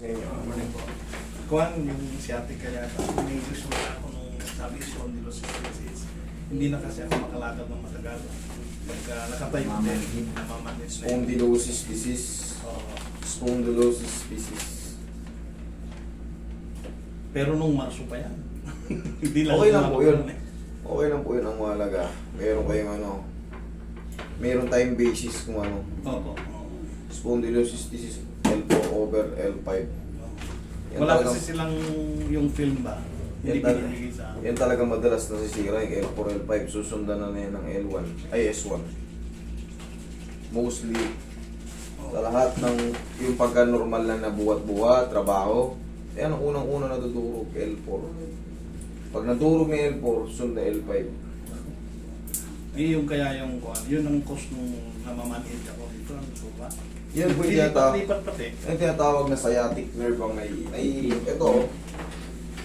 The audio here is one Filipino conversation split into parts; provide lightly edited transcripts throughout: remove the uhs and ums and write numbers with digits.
Ngayon yung Morning po. Kuhan yung sciatica yata. May gusto na ako nung sabi spondylosis. Hindi na kasi ako makalakad ng matagal. Pagka nakatayo din, namamanage na yun. spondylosis disease. Oo. Spondylosis disease. Pero nung Marso pa yan. Hindi lang Okay lang po yun. eh. Okay lang po yun ang mahalaga. Meron kayong meron tayong basis kung ano. Opo. Spondylosis disease L4 over L5. Yan Wala talagang- kasi silang yung film ba? Hindi Yan talaga, binibigay sa akin. yan talaga madalas nasisira yung L4, L5. Susundan na yan ng L1, ay S1. Mostly, sa lahat ng yung pagka-normal lang na buhat-buhat, trabaho, yan ang unang-una natuturo, L4. Pag naturog na L4, sunod na L5. Yung kaya yung kuhan, yun ang cause nung namamanhid ako dito. Ano po ba? Yan po yung tinatawag, Lipat pati. yung tinatawag na sciatic nerve ang ito,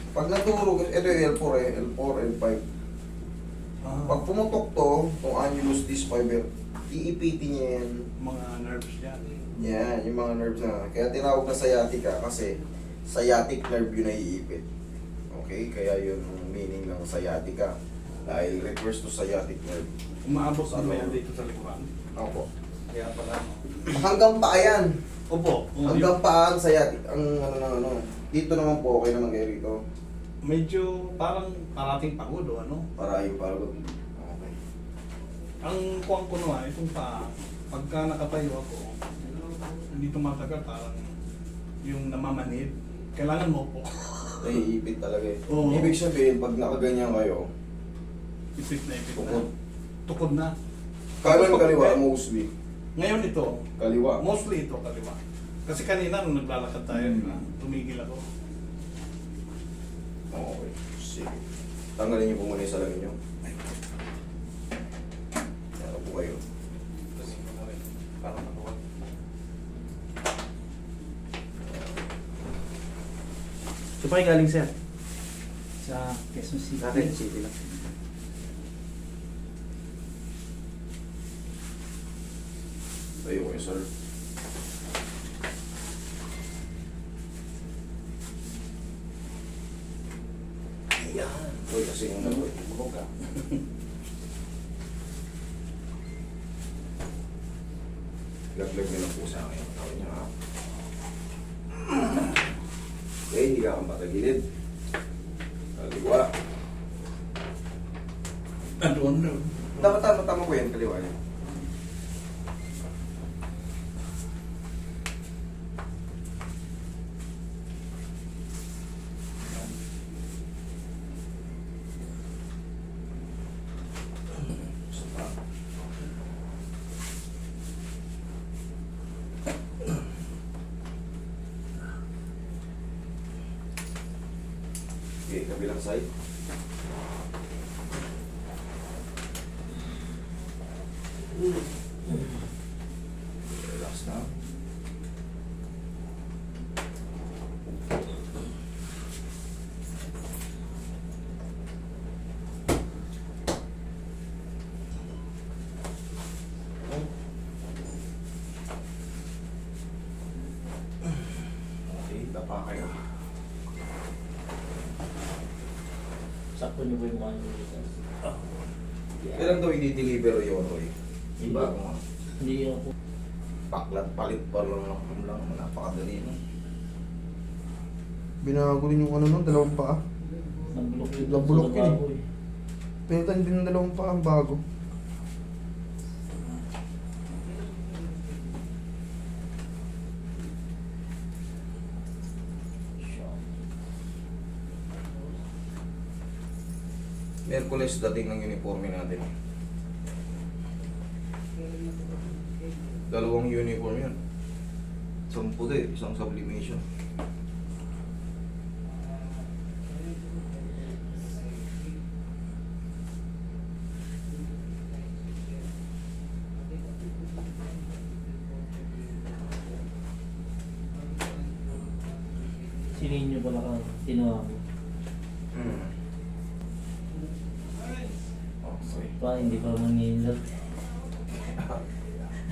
pag naturog, ito yung L4 L4, L5. Pag pumutok to, itong annulus disc fiber, iipitin niya yan. Mga nerves yan. Yan, yung mga nerves na. Kaya tinawag na sciatica kasi sciatic nerve yun na iipit. Okay? Kaya yun ang meaning ng sciatica. Dahil refers to sciatic nerve. Umaabot sa Ano? yan dito sa likuran. Opo. Kaya pala. Hanggang paa yan. Opo. Hanggang paa ang sciatic. Ang Dito naman po, okay naman kayo rito. Medyo parang parating pagod o ano. Para yung pagod. Okay. Ang kuwang ko naman, itong pagka nakatayo ako, hindi tumatagal, parang yung namamanid, kailangan mo po. Naiipit talaga eh. Oo. Ibig sabihin, pag nakaganyan kayo, Ipit na ipit tukod. na. Tukod na. Kanan Tukod kaliwa, na. mostly. Ngayon ito, Kaliwa. mostly ito kaliwa. Kasi kanina nung naglalakad tayo, tumigil ako. Okay. Sige. Tanggalin niyo po muna yung salamin niyo. Ano po kayo? Kasi ko na rin, parang natuwa. So pa galing sir? Sa Quezon City. Sa Quezon City lang. Tayo kayo, sir. Ayan. Uy, kasi yung nag-uwi. Bukog ka. Laglag nyo lang po sa akin. Tawin niya ha. Okay, higa kang patagilid. Kaliwa. Ano? Dapat tama ko yan, kaliwa niya. Okay, kabilang side. Relax na. Okay, tapa kayo. Sakto niyo po yung mga nilitas. Kailan daw i-deliver yun, Roy? Iba mo. Hindi ako. Paklat, palit pa lang, napakadali no? Binago rin yung dalawang paa. Nagbulok yun. Nagbulok yun eh. Bago eh. Pinitan din ng dalawang paa ang bago. Merkules dating ng uniforme natin. Dalawang uniform yun. Isang puti, isang sublimation. Sinin niyo pala ka kinuha mo. Okay. Pa, hindi pa manginilap.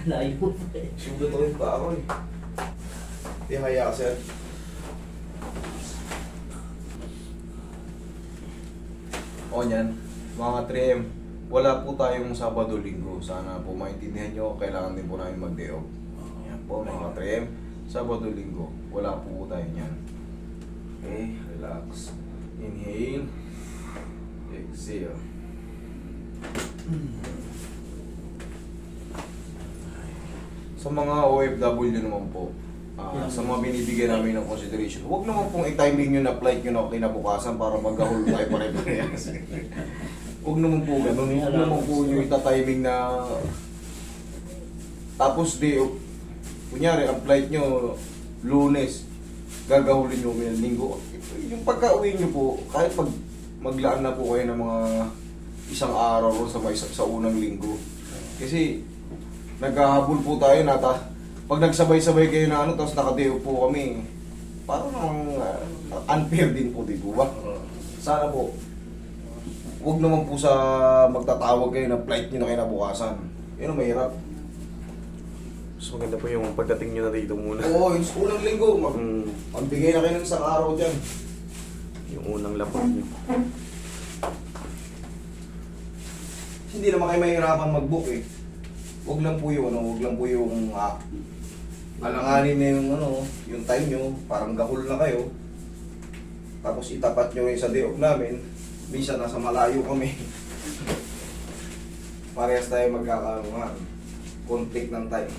Layo pa eh. Sugat ulit pa ako eh. Di haya, sir. O yan, mga 3M, wala po tayong Sabado-Linggo. Sana po maintindihan nyo, kailangan din po namin mag-day off. Yan po, mga 3M, Sabado-Linggo, wala po tayo yan. Okay, relax. Inhale. Exhale. Sa mga OFW naman po, sa mga binibigyan namin ng consideration, huwag naman pong i-timing nyo na flight nyo na kinabukasan para mag-ahol tayo pare-parehas. Huwag naman po ganun. Huwag naman po nyo ita-timing na tapos day off. Kunyari, ang flight nyo Lunes, gagahulin nyo ng Linggo. Yung pagka-uwi nyo po, kahit maglaan na po kayo ng mga isang araw sa unang linggo. Kasi naghahabol po tayo pag nagsabay-sabay kayo na tapos naka-day off po kami, parang unfair din po, di po ba? Sana po, huwag naman po sa magtatawag kayo na flight nyo na kinabukasan. Yun ang mahirap. Mas maganda po yung pagdating nyo na dito muna. Oo, yung unang linggo, magbigay na kayo ng isang araw dyan. Yung unang lapag nyo. Hindi naman kayo mahirapan mag-book eh. Huwag lang po yung alanganin na yung time nyo, parang gahol na kayo. Tapos itapat nyo rin sa day off namin. Minsan nasa malayo kami. Parehas tayo magkakaroon. Conflict ng time.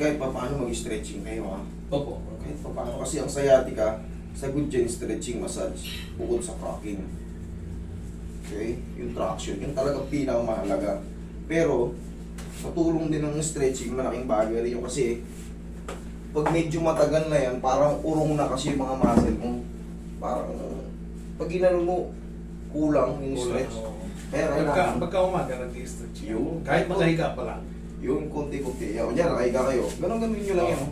Kahit pa paano mag-stretching kayo ha. Opo. Kahit pa paano kasi ang sciatica, sa good dyan stretching massage, bukod sa cracking. Okay? Yung traction, yung talagang pinakamahalaga. Pero, matulong din ng stretching, malaking bagay rin yun kasi pag medyo matagal na yan, parang urong na kasi yung mga muscle mo. Parang, pag ginano mo, kulang yung stretch. Kaya kailangan. Pagka umaga, nag-stretch Yung- kahit nakahiga pa lang. Yung konti-konti. Yan, nakahiga kayo. Ganun nyo lang yan. Oh.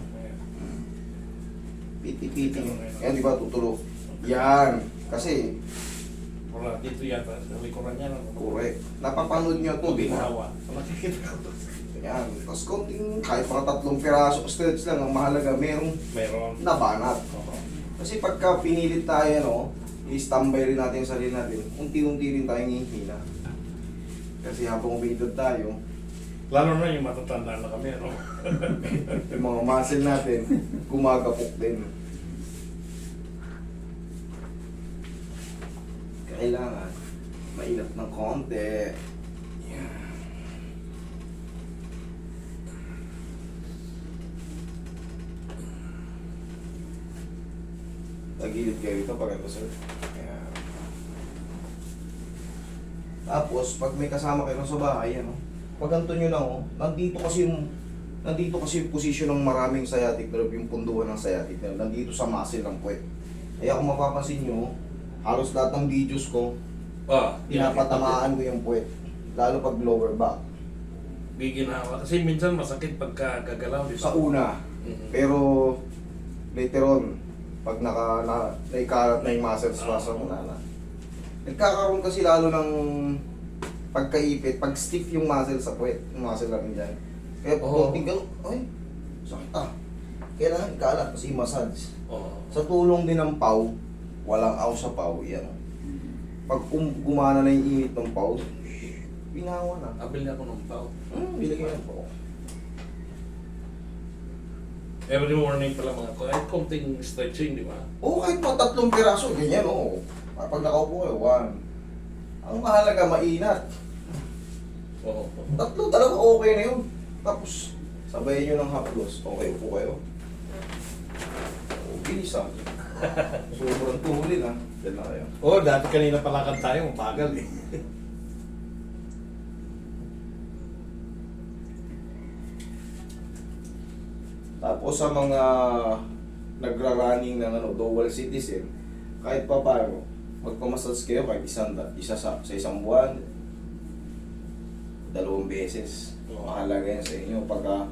Piti-piti. Yan, di ba, tutulog. Yan. Kasi, Wala, dito yata, sa likuran niya. correct. Napapanood nyo ito, di ba? Hawa. Nakikita ko to. Yan. Tapos konting, kahit mga 3 piraso stretch lang, ang mahalaga, merong Meron. nabanat. Oo. Kasi pagka pinilit tayo, i-standby rin natin yung sarili natin, unti-unti rin tayong hihina. Kasi habang umiidad tayo, Lalo na yung matatanda na kami, no? yung mga muscle natin, gumagapok din. Kailangan maingat ng konti. Yan. Tagilid kayo rito pag ito, sir. Yan. Tapos, pag may kasama kayo sa bahay, pag ganito nyo lang, nandito kasi yung posisyon ng maraming sciatic nerve, yung punduhan ng sciatic nerve, nandito sa muscle ng puwet. Kaya kung mapapansin nyo, halos lahat ng videos ko, pinapatamaan ko yung puwet. Lalo pag lower back. Giginawa. Kasi minsan masakit pagka gagalaw, di ba? Sa una. Mhm. Pero, later on, pag naikalat na yung muscle spasm, wala na. Nagkakaroon kasi lalo ng pagkaipit, pag stiff yung muscle sa puwet, yung muscle natin dyan. Kaya Oo. konting gano'n, ay, sakit Kailangan ikalat kasi massage. Oo. Sa tulong din ng pau, walang aw sa pau, yan. Pag gumana na yung init ng pau, binawa na. Abil na ako ng tao. Bilagyan ng pau. Every morning pala mga ko, kahit konting stretching, di ba? Oo, kahit pa 3 piraso, ganyan, oo. Pag nakaupo kayo, 1. Ang mahalaga, mainat. Oo. 3 talaga okay na yun. Tapos, sabayin nyo ng haplos. Okay, upo kayo. Bilis Sobrang tuhulin Diyan na kayo. Oo, dati kanina palakad tayo, mabagal eh. Tapos sa mga nagra-running ng dual citizen, kahit pa paano, magpamassage kayo kahit sa isang buwan, 2 beses. Oo. Mahalaga yan sa inyo. Pagka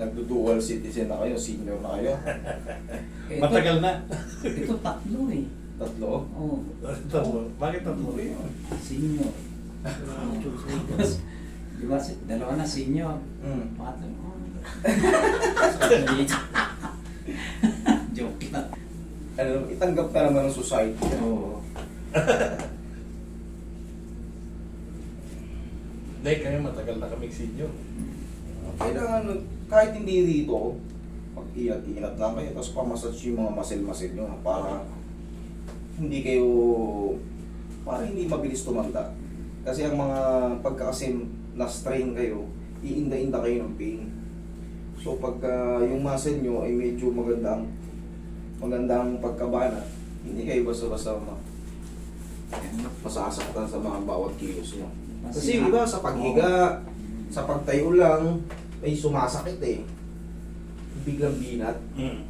nagdo-dual citizen na kayo, senior na kayo, Matagal na. Ito 3 eh. 3. Oo. Tatlo. Bakit tatlo? Senior. Di ba, 2 na senior. Mm. 4. Joke lang. Ano, itanggap ka naman ng society. Oo. Hindi, kaya matagal na kami senior. Kailangan, kahit hindi dito, pag-inat lang kayo, tapos pamassage yung mga muscle nyo para hindi kayo, para hindi mabilis tumanda. Kasi ang mga pagkakasim na strain kayo, iinda-inda kayo ng pain. So pagka yung muscle nyo ay medyo magandang pagkabanat, hindi kayo basta-basta masasaktan sa mga bawat kilos nyo. Kasi iba sa paghiga, sa pagtayo lang, ay sumasakit eh. Biglang binat. Mm.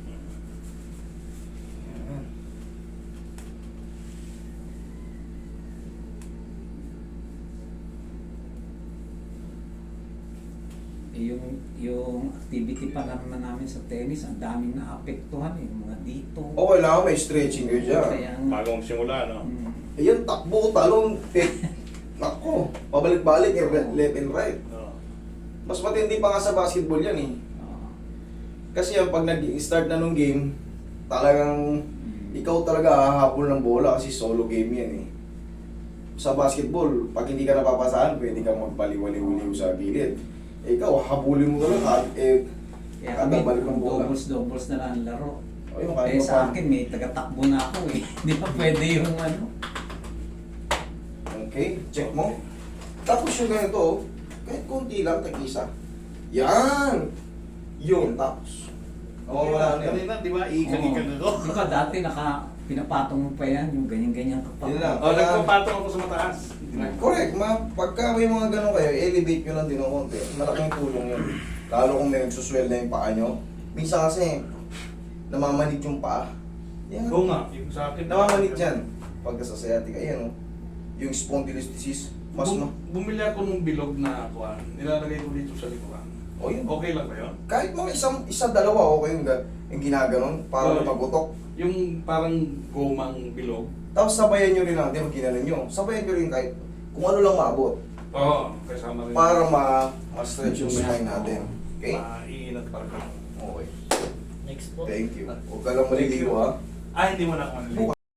Yung activity pa naman namin sa tennis, ang daming naapektuhan eh. Mga dito. Okay lang, may stretching kayo dyan. Kaya, Bagong simula, no? Ayan, takbo, talong, nako, pabalik-balik, left and right. Oo. Mas matindi pa nga sa basketball yan eh. Kasi yan, pag nag-start na nung game, talagang ikaw talaga hahabol ng bola kasi solo game yan eh. Sa basketball, pag hindi ka napapasahan, pwede kang magpaliwaliw-liw sa gilid. Eh, ikaw, habulin mo talaga, kaya kada balik ng bola. doubles na lang ang laro. Ayun, Eh kahit sa akin, may taga-takbo na ako eh. Hindi pa pwede yung ano. Okay, check mo. Tapos yung ganito, oh, kahit konti lang, tag-isa. Yan! Yun, tapos. Oo, wala na yun. Kanina, di ba, iikan-ikan Oo. ako. Di ba dati pinapatong mo pa yan, yung ganyan-ganyan ka pa. Yun lang. Oh, nagpapatong ako sa mataas. Correct, pagka may mga gano'n kayo, elevate nyo lang din ng konti. Malaking tulong yun. Lalo kung may nagsuswell na yung paa nyo. Minsan kasi, namamanid yung paa. Yan. Oo nga, yung sa akin. Namamanid yan. Pagka sa sciatica, ayan o. Yung spondylolisthesis, mas Bumili ako nung bilog na kuha. Nilalagay ko dito sa likuran. O yun. Okay lang ba yun? Kahit mga isa-dalawa, okay yung ginaganon para Oo. magutok. Yung parang gomang bilog. Tapos sabayan nyo rin lang, di ba ginanon nyo? Sabayan nyo rin kahit kung ano lang maabot. Oo, kasama rin. Para ma-stretch yung spine natin. Okay? Maiinat para ka. Okay. Next po. Thank you. Huwag ka lang maliligo ha. Ah, hindi mo na ako maliligo.